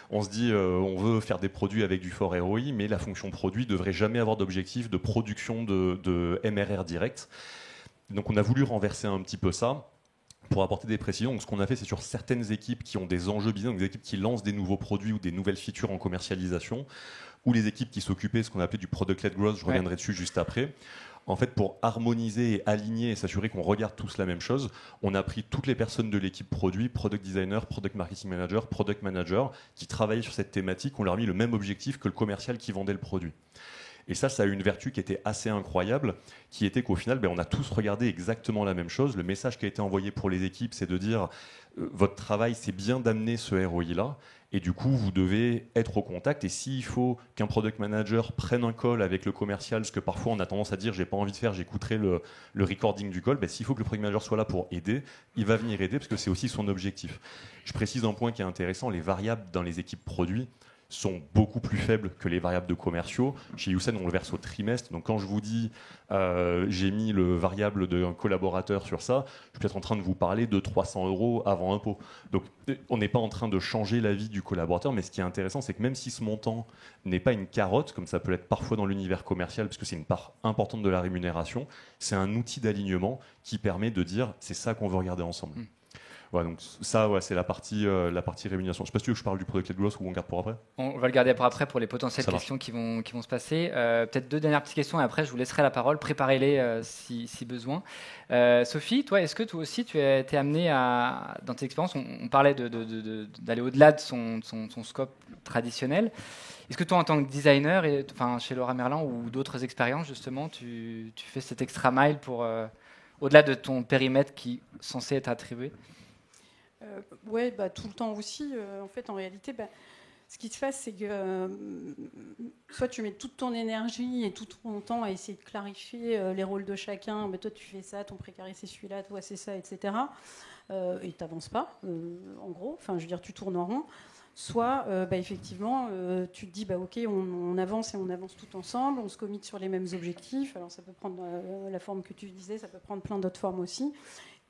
On se dit, on veut faire des produits avec du fort ROI, mais la fonction produit ne devrait jamais avoir d'objectif de production de MRR direct. Donc on a voulu renverser un petit peu ça. Pour apporter des précisions, donc ce qu'on a fait, c'est sur certaines équipes qui ont des enjeux business, donc des équipes qui lancent des nouveaux produits ou des nouvelles features en commercialisation, ou les équipes qui s'occupaient, ce qu'on appelait du product-led growth, je reviendrai dessus juste après. En fait, pour harmoniser et aligner et s'assurer qu'on regarde tous la même chose, on a pris toutes les personnes de l'équipe produit, product designer, product marketing manager, product manager, qui travaillaient sur cette thématique, on leur a mis le même objectif que le commercial qui vendait le produit. Et ça a eu une vertu qui était assez incroyable, qui était qu'au final, on a tous regardé exactement la même chose. Le message qui a été envoyé pour les équipes, c'est de dire votre travail, c'est bien d'amener ce ROI-là, et du coup, vous devez être au contact. Et s'il faut qu'un product manager prenne un call avec le commercial, ce que parfois on a tendance à dire, j'ai pas envie de faire, j'écouterai le recording du call, s'il faut que le product manager soit là pour aider, il va venir aider parce que c'est aussi son objectif. Je précise un point qui est intéressant, les variables dans les équipes produits sont beaucoup plus faibles que les variables de commerciaux. Chez Youcen, on le verse au trimestre. Donc quand je vous dis j'ai mis le variable d'un collaborateur sur ça, je suis peut-être en train de vous parler de 300 € avant impôt. Donc on n'est pas en train de changer la vie du collaborateur, mais ce qui est intéressant, c'est que même si ce montant n'est pas une carotte, comme ça peut l'être parfois dans l'univers commercial, parce que c'est une part importante de la rémunération, c'est un outil d'alignement qui permet de dire c'est ça qu'on veut regarder ensemble. Voilà, donc ça, c'est la partie rémunération. Je ne sais pas si tu veux que je parle du product-led growth ou on garde pour après. On va le garder pour après pour les potentielles questions qui vont se passer. Peut-être 2 dernières petites questions et après je vous laisserai la parole. Préparez-les si besoin. Sophie, toi, est-ce que toi aussi tu as été amenée à, dans tes expériences, on parlait d'aller au-delà de son scope traditionnel. Est-ce que toi, en tant que designer, chez Leroy Merlin ou d'autres expériences, justement, tu fais cet extra mile pour au-delà de ton périmètre qui est censé être attribué? Oui, tout le temps aussi. En fait, en réalité, ce qui se passe, c'est que soit tu mets toute ton énergie et tout ton temps à essayer de clarifier les rôles de chacun. Toi, tu fais ça, ton précaré, c'est celui-là, toi, c'est ça, etc. Et tu n'avances pas, en gros. Enfin, je veux dire, tu tournes en rond. Soit, effectivement, tu te dis, OK, on avance et on avance tout ensemble, on se commit sur les mêmes objectifs. Alors, ça peut prendre la forme que tu disais, ça peut prendre plein d'autres formes aussi.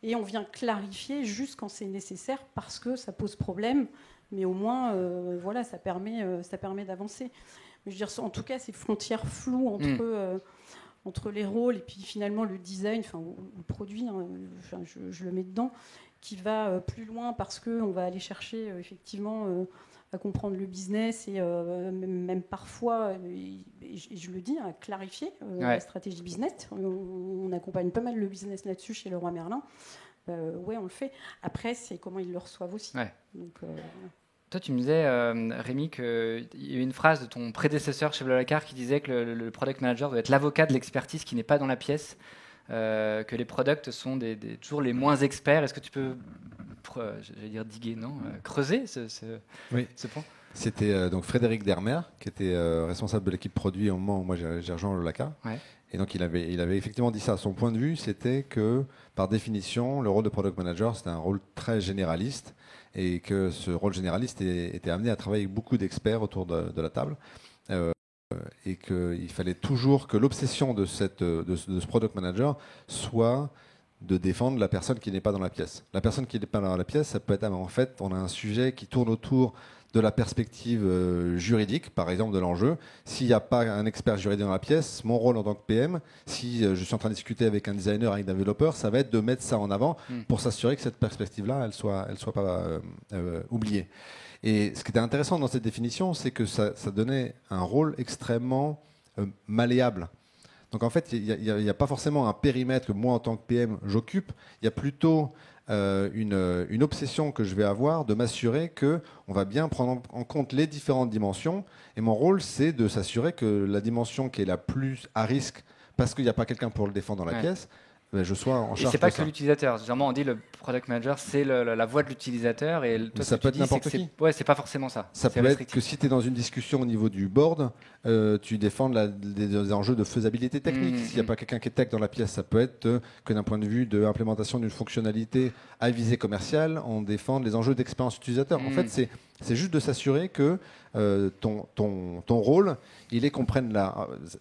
Et on vient clarifier juste quand c'est nécessaire parce que ça pose problème, mais au moins, ça permet d'avancer. Mais je veux dire, en tout cas, ces frontières floues entre les rôles et puis finalement le design, le produit, je le mets dedans, qui va plus loin parce qu'on va aller chercher effectivement à comprendre le business et même parfois, et je le dis, à clarifier la stratégie business. On accompagne pas mal le business là-dessus chez Leroy Merlin. On le fait. Après, c'est comment ils le reçoivent aussi. Ouais. Donc, toi, tu me disais, Rémi, qu'il y a eu une phrase de ton prédécesseur chez Blablacar qui disait que le product manager doit être l'avocat de l'expertise qui n'est pas dans la pièce, que les products sont toujours les moins experts. Est-ce que tu peux, j'allais dire diguer, non, creuser ce point? C'était donc Frédéric Dermer, qui était responsable de l'équipe produit au moment où moi j'ai rejoint Blablacar. Ouais. Et donc il avait effectivement dit ça. Son point de vue, c'était que par définition, le rôle de product manager, c'était un rôle très généraliste et que ce rôle généraliste était amené à travailler avec beaucoup d'experts autour de la table. Et qu'il fallait toujours que l'obsession de ce product manager soit de défendre la personne qui n'est pas dans la pièce. La personne qui n'est pas dans la pièce, ça peut être, en fait, on a un sujet qui tourne autour de la perspective juridique, par exemple de l'enjeu. S'il n'y a pas un expert juridique dans la pièce, mon rôle en tant que PM, si je suis en train de discuter avec un designer, avec un développeur, ça va être de mettre ça en avant pour s'assurer que cette perspective-là, elle soit pas oubliée. Et ce qui était intéressant dans cette définition, c'est que ça donnait un rôle extrêmement malléable. Donc en fait, il n'y a pas forcément un périmètre que moi, en tant que PM, j'occupe. Il y a plutôt une obsession que je vais avoir de m'assurer qu'on va bien prendre en compte les différentes dimensions. Et mon rôle, c'est de s'assurer que la dimension qui est la plus à risque, parce qu'il n'y a pas quelqu'un pour le défendre dans la pièce, je sois en charge de ça. Et c'est pas que l'utilisateur. Généralement, on dit le product manager, c'est la voix de l'utilisateur. Et toi, ça peut être n'importe qui. Ouais, c'est pas forcément ça. Ça peut être que si tu es dans une discussion au niveau du board, tu défends des enjeux de faisabilité technique. S'il n'y a pas quelqu'un qui est tech dans la pièce, ça peut être que d'un point de vue de l'implémentation d'une fonctionnalité à visée commerciale, on défend les enjeux d'expérience utilisateur. En fait, c'est juste de s'assurer que ton rôle, il est qu'on prenne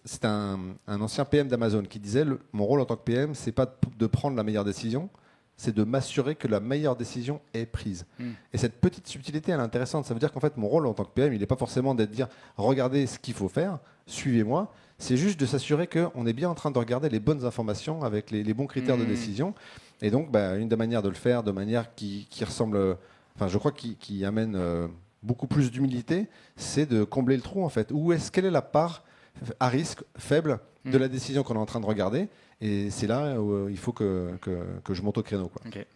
c'est un ancien PM d'Amazon qui disait mon rôle en tant que PM, c'est pas de prendre la meilleure décision, c'est de m'assurer que la meilleure décision est prise. Et cette petite subtilité, elle est intéressante. Ça veut dire qu'en fait, mon rôle en tant que PM, il n'est pas forcément d'être dire regardez ce qu'il faut faire, suivez-moi. C'est juste de s'assurer qu'on est bien en train de regarder les bonnes informations avec les bons critères de décision. Et donc, une des manières de le faire, de manière qui ressemble, je crois qui amène beaucoup plus d'humilité, c'est de combler le trou en fait. Quelle est la part à risque faible de la décision qu'on est en train de regarder? Et c'est là où il faut que je monte au créneau, quoi. Okay.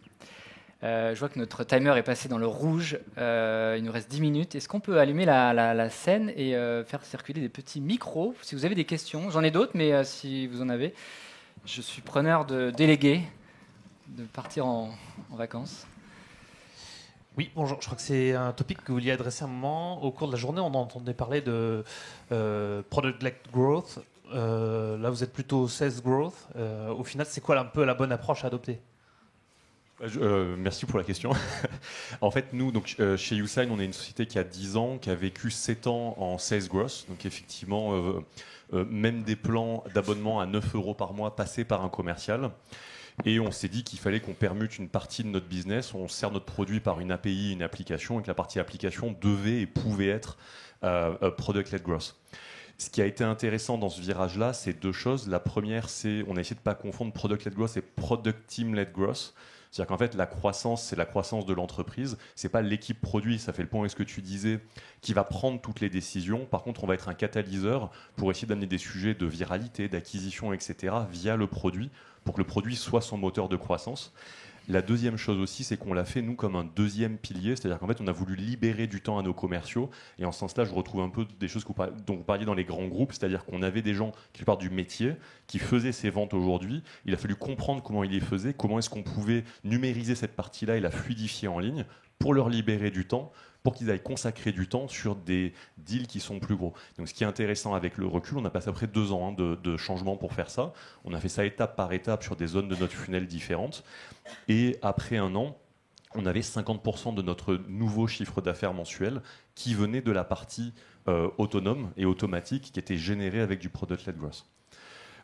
Je vois que notre timer est passé dans le rouge. Il nous reste 10 minutes. Est-ce qu'on peut allumer la scène et faire circuler des petits micros si vous avez des questions? J'en ai d'autres, mais si vous en avez, je suis preneur de déléguer, de partir en vacances. Oui, bonjour. Je crois que c'est un topic que vous vouliez adresser un moment. Au cours de la journée, on entendait parler de product-led growth. Là, vous êtes plutôt sales growth. Au final, c'est quoi un peu la bonne approche à adopter? Merci pour la question. En fait, nous, chez YouSign, on est une société qui a 10 ans, qui a vécu 7 ans en sales growth. Donc effectivement, même des plans d'abonnement à 9 € par mois passés par un commercial. Et on s'est dit qu'il fallait qu'on permute une partie de notre business. On sert notre produit par une API, une application, et que la partie application devait et pouvait être product-led growth. Ce qui a été intéressant dans ce virage-là, c'est 2 choses. La première, c'est on a essayé de ne pas confondre product-led growth et product team-led growth. C'est-à-dire qu'en fait, la croissance, c'est la croissance de l'entreprise. C'est pas l'équipe produit, ça fait le point avec ce que tu disais, qui va prendre toutes les décisions. Par contre, on va être un catalyseur pour essayer d'amener des sujets de viralité, d'acquisition, etc. via le produit, pour que le produit soit son moteur de croissance. La deuxième chose aussi, c'est qu'on l'a fait, nous, comme un deuxième pilier. C'est-à-dire qu'en fait, on a voulu libérer du temps à nos commerciaux. Et en ce sens-là, je retrouve un peu des choses dont vous parliez dans les grands groupes. C'est-à-dire qu'on avait des gens qui partent du métier, qui faisaient ces ventes aujourd'hui. Il a fallu comprendre comment ils les faisaient, comment est-ce qu'on pouvait numériser cette partie-là et la fluidifier en ligne pour leur libérer du temps, pour qu'ils aillent consacrer du temps sur des deals qui sont plus gros. Donc, ce qui est intéressant avec le recul, on a passé après 2 ans de changement pour faire ça. On a fait ça étape par étape sur des zones de notre funnel différentes. Et après 1 an, on avait 50% de notre nouveau chiffre d'affaires mensuel qui venait de la partie autonome et automatique qui était générée avec du product-led growth.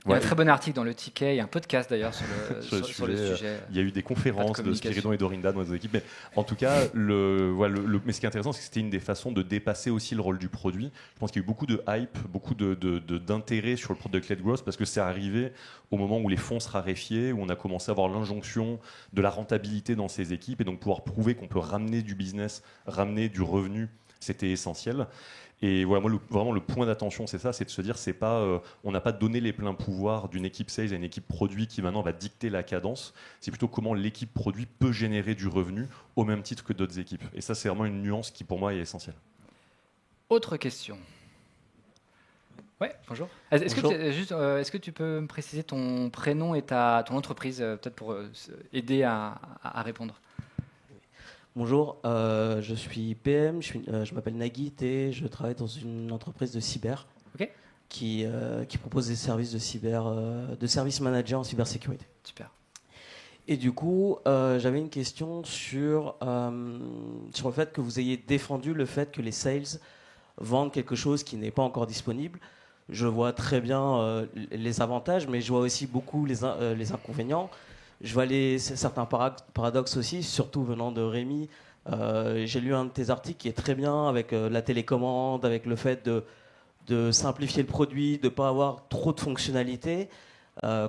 Il y a un très bon article dans le Ticket, il y a un podcast d'ailleurs sur le sujet. Il y a eu des conférences de Spiridon et Dorinda dans les équipes. Mais en tout cas, mais ce qui est intéressant, c'est que c'était une des façons de dépasser aussi le rôle du produit. Je pense qu'il y a eu beaucoup de hype, beaucoup d'intérêt sur le product-led growth parce que c'est arrivé au moment où les fonds se raréfiaient, où on a commencé à avoir l'injonction de la rentabilité dans ces équipes et donc pouvoir prouver qu'on peut ramener du business, ramener du revenu, c'était essentiel. Et voilà, moi, vraiment, le point d'attention, c'est ça, c'est de se dire, c'est pas, on n'a pas donné les pleins pouvoirs d'une équipe sales à une équipe produit qui maintenant va dicter la cadence. C'est plutôt comment l'équipe produit peut générer du revenu au même titre que d'autres équipes. Et ça, c'est vraiment une nuance qui, pour moi, est essentielle. Autre question. Ouais, bonjour. Est-ce que tu peux me préciser ton prénom et ton entreprise, peut-être pour aider à répondre? Bonjour, je suis PM, je m'appelle Nagit et je travaille dans une entreprise de cyber qui propose des services de service manager en cybersécurité. Super. Et du coup, j'avais une question sur le fait que vous ayez défendu le fait que les sales vendent quelque chose qui n'est pas encore disponible. Je vois très bien les avantages, mais je vois aussi beaucoup les inconvénients. Je vois certains paradoxes aussi, surtout venant de Rémi. J'ai lu un de tes articles qui est très bien avec la télécommande, avec le fait de simplifier le produit, de ne pas avoir trop de fonctionnalités.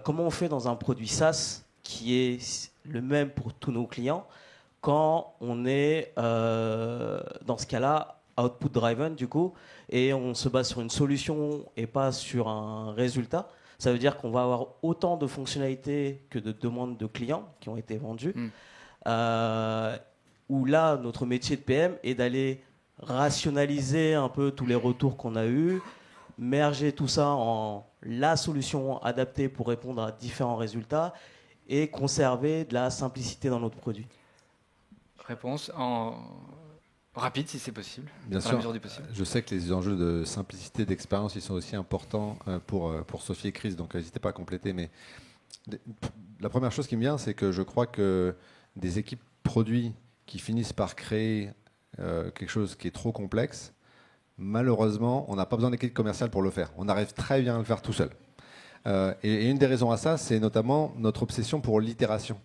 Comment on fait dans un produit SaaS qui est le même pour tous nos clients quand on est, dans ce cas-là, output driven du coup, et on se base sur une solution et pas sur un résultat? Ça veut dire qu'on va avoir autant de fonctionnalités que de demandes de clients qui ont été vendues. Où là, notre métier de PM est d'aller rationaliser un peu tous les retours qu'on a eus, merger tout ça en la solution adaptée pour répondre à différents résultats et conserver de la simplicité dans notre produit. Réponse en rapide si c'est possible. Bien sûr. La mesure du possible. Je sais que les enjeux de simplicité, d'expérience, ils sont aussi importants pour Sophie et Chris, donc n'hésitez pas à compléter. Mais la première chose qui me vient, c'est que je crois que des équipes produits qui finissent par créer quelque chose qui est trop complexe, malheureusement, on n'a pas besoin d'équipe commerciale pour le faire. On arrive très bien à le faire tout seul. Et une des raisons à ça, c'est notamment notre obsession pour l'itération.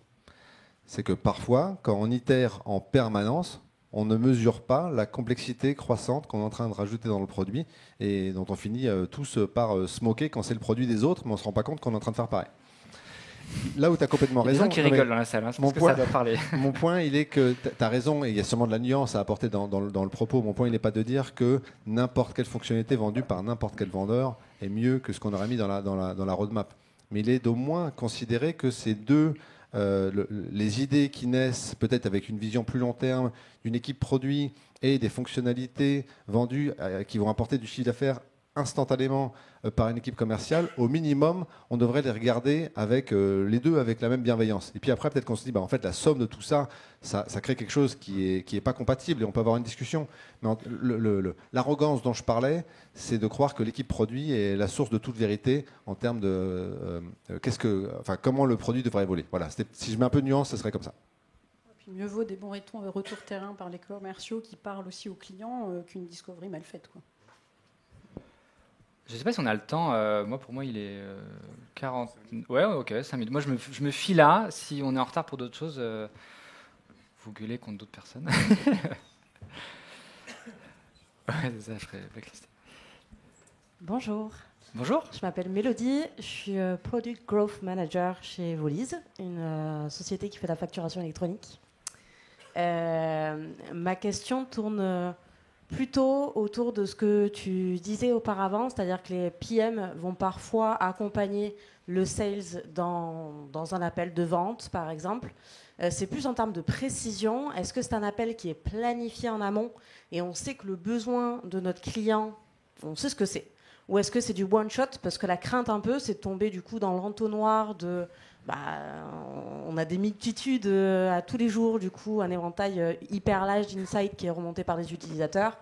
C'est que parfois, quand on itère en permanence, on ne mesure pas la complexité croissante qu'on est en train de rajouter dans le produit et dont on finit tous par se moquer quand c'est le produit des autres, mais on ne se rend pas compte qu'on est en train de faire pareil. là où tu as complètement Il y a des raison. gens qui non, mais rigolent dans la salle, hein, je mon pense que point- ça doit parler. Mon point, il est que tu as raison, et il y a sûrement de la nuance à apporter dans le propos. Mon point, il n'est pas de dire que n'importe quelle fonctionnalité vendue par n'importe quel vendeur est mieux que ce qu'on aurait mis dans la roadmap. Mais il est d'au moins considérer que ces deux, les idées qui naissent peut-être avec une vision plus long terme d'une équipe produit et des fonctionnalités vendues qui vont apporter du chiffre d'affaires instantanément par une équipe commerciale, au minimum, on devrait les regarder avec les deux avec la même bienveillance. Et puis après, peut-être qu'on se dit, en fait, la somme de tout ça, ça crée quelque chose qui est pas compatible et on peut avoir une discussion. Mais l'arrogance dont je parlais, c'est de croire que l'équipe produit est la source de toute vérité en termes de comment le produit devrait évoluer. Voilà. Si je mets un peu de nuance, ce serait comme ça. Puis mieux vaut des bons retours terrain par les commerciaux qui parlent aussi aux clients qu'une discovery mal faite, quoi. Je sais pas si on a le temps. Pour moi, il est 40. Ouais, ok, 5 minutes. Moi, je me fie là. Si on est en retard pour d'autres choses, vous gueulez contre d'autres personnes. Ouais, c'est ça, je ferai blacklister. Bonjour, Bonjour. je m'appelle Mélodie, je suis Product Growth Manager chez Voliz, une société qui fait de la facturation électronique. Ma question tourne plutôt autour de ce que tu disais auparavant, c'est-à-dire que les PM vont parfois accompagner le sales dans un appel de vente, par exemple. C'est plus en termes de précision. Est-ce que c'est un appel qui est planifié en amont et on sait que le besoin de notre client, on sait ce que c'est? Ou est-ce que c'est du one-shot? Parce que la crainte un peu, c'est de tomber du coup dans l'entonnoir de... on a des multitudes à tous les jours, du coup, un éventail hyper large d'insights qui est remonté par les utilisateurs.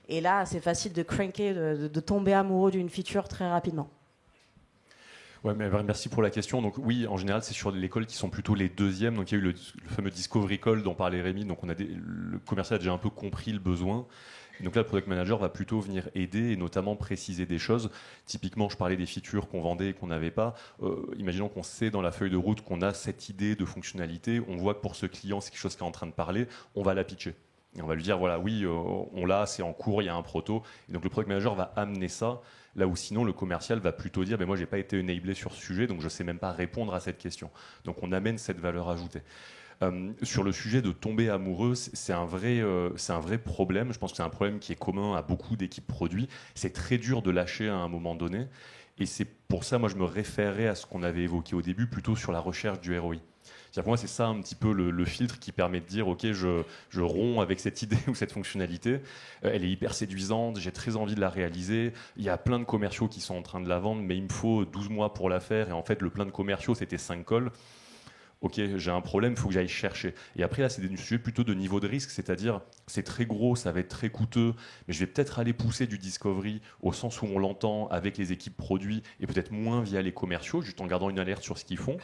Et là, c'est facile de cranker, de tomber amoureux d'une feature très rapidement. Ouais, mais merci pour la question. Donc oui, en général, c'est sur les calls qui sont plutôt les deuxièmes. Donc il y a eu le fameux discovery call dont parlait Rémi. Donc le commercial a déjà un peu compris le besoin. Et donc là, le product manager va plutôt venir aider et notamment préciser des choses. Typiquement, je parlais des features qu'on vendait et qu'on n'avait pas. Imaginons qu'on sait dans la feuille de route qu'on a cette idée de fonctionnalité. On voit que pour ce client, c'est quelque chose qui est en train de parler. On va la pitcher. Et on va lui dire, voilà, oui, on l'a, c'est en cours, il y a un proto. Et donc le product manager va amener ça, là où sinon le commercial va plutôt dire, moi, je n'ai pas été enablé sur ce sujet, donc je ne sais même pas répondre à cette question. Donc on amène cette valeur ajoutée. Sur le sujet de tomber amoureux, c'est un vrai problème. Je pense que c'est un problème qui est commun à beaucoup d'équipes produits. C'est très dur de lâcher à un moment donné. Et c'est pour ça, moi, je me référais à ce qu'on avait évoqué au début, plutôt sur la recherche du ROI. Pour moi, c'est ça un petit peu le filtre qui permet de dire, OK, je romps avec cette idée ou cette fonctionnalité. Elle est hyper séduisante, j'ai très envie de la réaliser. Il y a plein de commerciaux qui sont en train de la vendre, mais il me faut 12 mois pour la faire. Et en fait, le plein de commerciaux, c'était 5 calls. OK, j'ai un problème, il faut que j'aille chercher. Et après, là, c'est des sujets plutôt de niveau de risque, c'est-à-dire, c'est très gros, ça va être très coûteux, mais je vais peut-être aller pousser du discovery au sens où on l'entend avec les équipes produits et peut-être moins via les commerciaux, juste en gardant une alerte sur ce qu'ils font.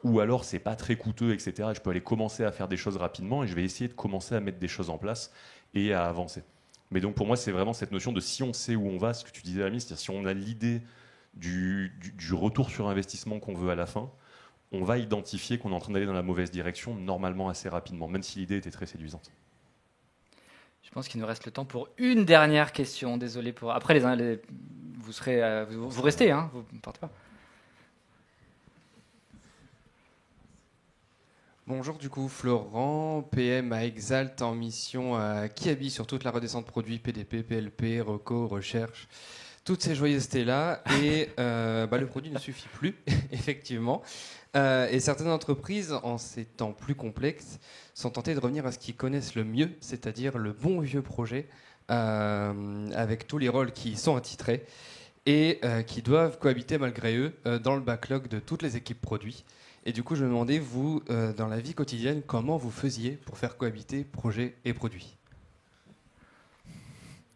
Ou alors, c'est pas très coûteux, etc. Et je peux aller commencer à faire des choses rapidement et je vais essayer de commencer à mettre des choses en place et à avancer. Mais donc, pour moi, c'est vraiment cette notion de si on sait où on va, ce que tu disais, Rémi, c'est-à-dire si on a l'idée du retour sur investissement qu'on veut à la fin, on va identifier qu'on est en train d'aller dans la mauvaise direction normalement assez rapidement, même si l'idée était très séduisante. Je pense qu'il nous reste le temps pour une dernière question. Désolé pour... Après, vous restez, hein, vous ne partez pas. Bonjour, du coup, Florent, PM à Exalt en mission à Kiabi sur toute la redescente produit, PDP, PLP, Reco, Recherche, toutes ces joyeusetés-là. Et le produit ne suffit plus, effectivement. Et certaines entreprises, en ces temps plus complexes, sont tentées de revenir à ce qu'ils connaissent le mieux, c'est-à-dire le bon vieux projet, avec tous les rôles qui y sont attitrés et qui doivent cohabiter malgré eux dans le backlog de toutes les équipes produits. Et du coup, je me demandais, vous, dans la vie quotidienne, comment vous faisiez pour faire cohabiter projet et produit?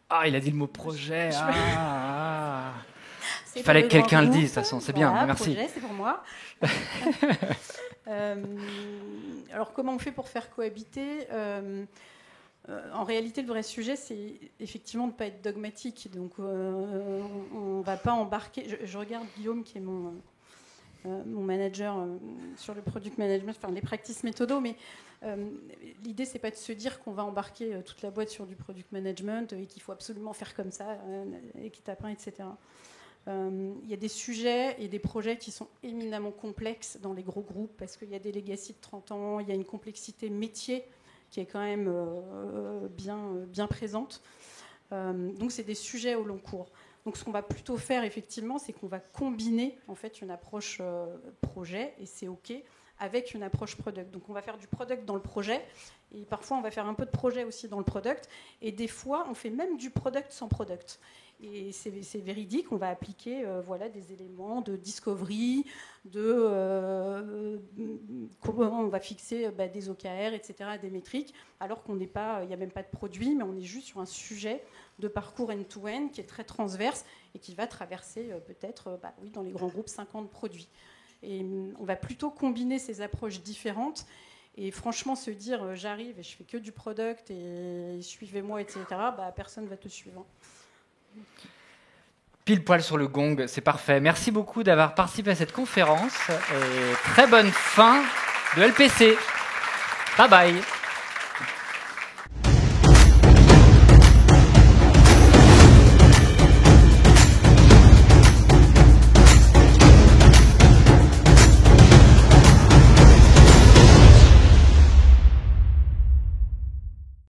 Ah, il a dit le mot projet. C'est Il fallait pour que quelqu'un le grand dise, de groupe. toute façon, c'est Voilà, bien, merci. Projet, c'est pour moi. Alors, comment on fait pour faire cohabiter en réalité, le vrai sujet, c'est effectivement de ne pas être dogmatique. Donc, on ne va pas embarquer... Je regarde Guillaume, qui est mon manager sur le product management, enfin les practices méthodos, mais l'idée, c'est pas de se dire qu'on va embarquer toute la boîte sur du product management et qu'il faut absolument faire comme ça, équipe à pain, etc. Il y a des sujets et des projets qui sont éminemment complexes dans les gros groupes parce qu'il y a des legacy de 30 ans, il y a une complexité métier qui est quand même bien présente. Donc c'est des sujets au long cours. Donc ce qu'on va plutôt faire effectivement, c'est qu'on va combiner en fait une approche projet, et c'est OK, avec une approche product. Donc on va faire du product dans le projet, et parfois on va faire un peu de projet aussi dans le product, et des fois on fait même du product sans product. Et c'est véridique, on va appliquer des éléments de discovery, comment on va fixer des OKR, etc., des métriques, alors qu'il n'y a même pas de produit, mais on est juste sur un sujet de parcours end-to-end qui est très transverse et qui va traverser peut-être, dans les grands groupes, 50 produits. Et on va plutôt combiner ces approches différentes. Et franchement, se dire j'arrive et je fais que du product et suivez-moi, etc., personne ne va te suivre. Pile poil sur le gong, c'est parfait. Merci beaucoup d'avoir participé à cette conférence. Et très bonne fin de LPC. Bye bye.